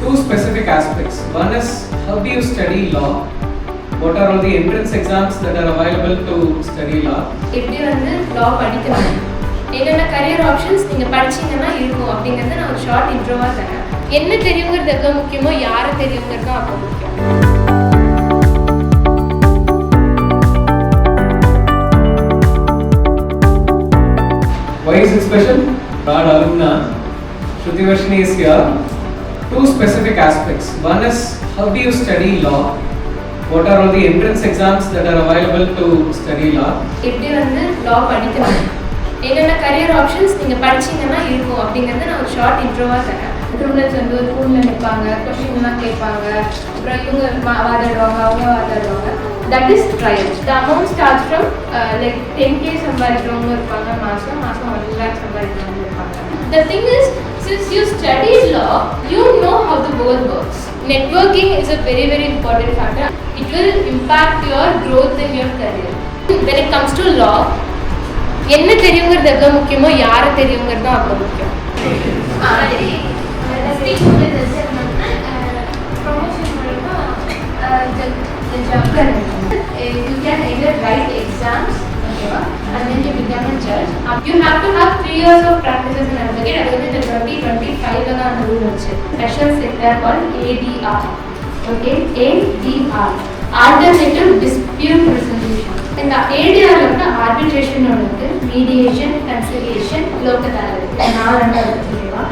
two specific aspects. One is how do you study law? What are all the entrance exams that are available to study law? எப்படி வந்து law படிக்கலாம், என்னென்ன career options நீங்கள் படிச்சீங்கன்னா இருக்கும் அப்படிங்கிறத நான் ஒரு ஷார்ட் இன்ட்ரோவாக தரேன். என்ன தெரியுங்கிறது எவ்வளோ முக்கியமோ யாரை தெரியுங்கிறது தான் அப்போ முக்கியம். Why is it special? Our alumna Shruti Varshini is here. Two specific aspects. One is how do you study law? What are all the entrance exams that are available to study law? எப்படி வந்து law படிக்கலாம், என்னென்ன career options நீங்கள் படிச்சீங்கன்னா இருக்கும் அப்படிங்கிறத நான் ஒரு ஷார்ட் இன்ட்ரோவாக தரேன். ஸ்டூடெண்ட்ஸ் வந்து ஒரு ரூமில் நிற்பாங்க, கொஸ்டின்லாம் கேட்பாங்க, அப்புறம் இவங்க வாதாடுவாங்க, அவங்க வாதாடுவாங்க. That is trial. The amount starts from like 10K சம்பாதிக்கிறவங்க இருப்பாங்க, மாதம் 1 lakh சம்பாதிக்கிறவங்க இருப்பாங்க. The thing is, since you study law, you know how the world works. Networking is a very, very important factor. It will impact your growth in your career. When it comes to law, என்ன தெரியுங்கிறது எவ்வளோ முக்கியமோ யாரை தெரியுங்கிறது தான் அவ்வளோ முக்கியம். You can either write exams and then you become a judge. You have to have 3 years of practice as an advocate. அது வந்து இந்த 2025 தான் அந்த ரூல் வச்சு. Special sector called ADR. Okay, ADR. Alternative Dispute Resolution. இந்த ADR வந்து arbitration இருக்கு, mediation, conciliation, local advocacy. நான் ரெண்டாவது ஓகேவா?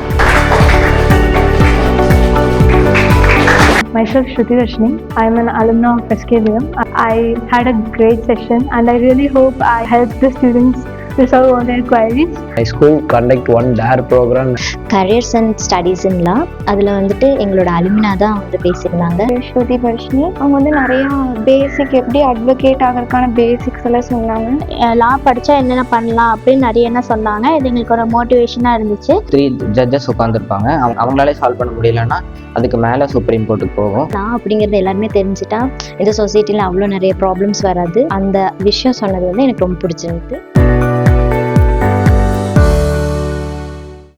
Myself Shruti Varshini. I am an alumna of SKVM. I had a great session and I really hope I helped the students to solve all their queries. My school conduct one DARE program. Careers and studies in law, அதில் வந்துட்டு எங்களோட alumina தான் வந்து பேசியிருந்தாங்க. Shruti Varshini அவங்க வந்து நிறையா பேசிக் எப்படி அட்வொகேட் ஆகிறதுக்கான பேசிக்ஸ் எல்லாம் சொன்னாங்க. லா படித்தா என்னென்ன பண்ணலாம் அப்படின்னு நிறைய என்ன சொன்னாங்க. இது எங்களுக்கு ஒரு மோட்டிவேஷனாக இருந்துச்சு. 3 ஜட்ஜஸ் உட்காந்துருப்பாங்க. அவங்களாலே சால்வ் பண்ண முடியலன்னா அதுக்கு மேலே சுப்ரீம் கோர்ட்டுக்கு போகும். லா அப்படிங்கிறது எல்லாருமே தெரிஞ்சுட்டா இந்த சொசைட்டியில் அவ்வளோ நிறைய ப்ராப்ளம்ஸ் வராது. அந்த விஷயம் சொன்னது வந்து எனக்கு ரொம்ப பிடிச்சிருந்துது.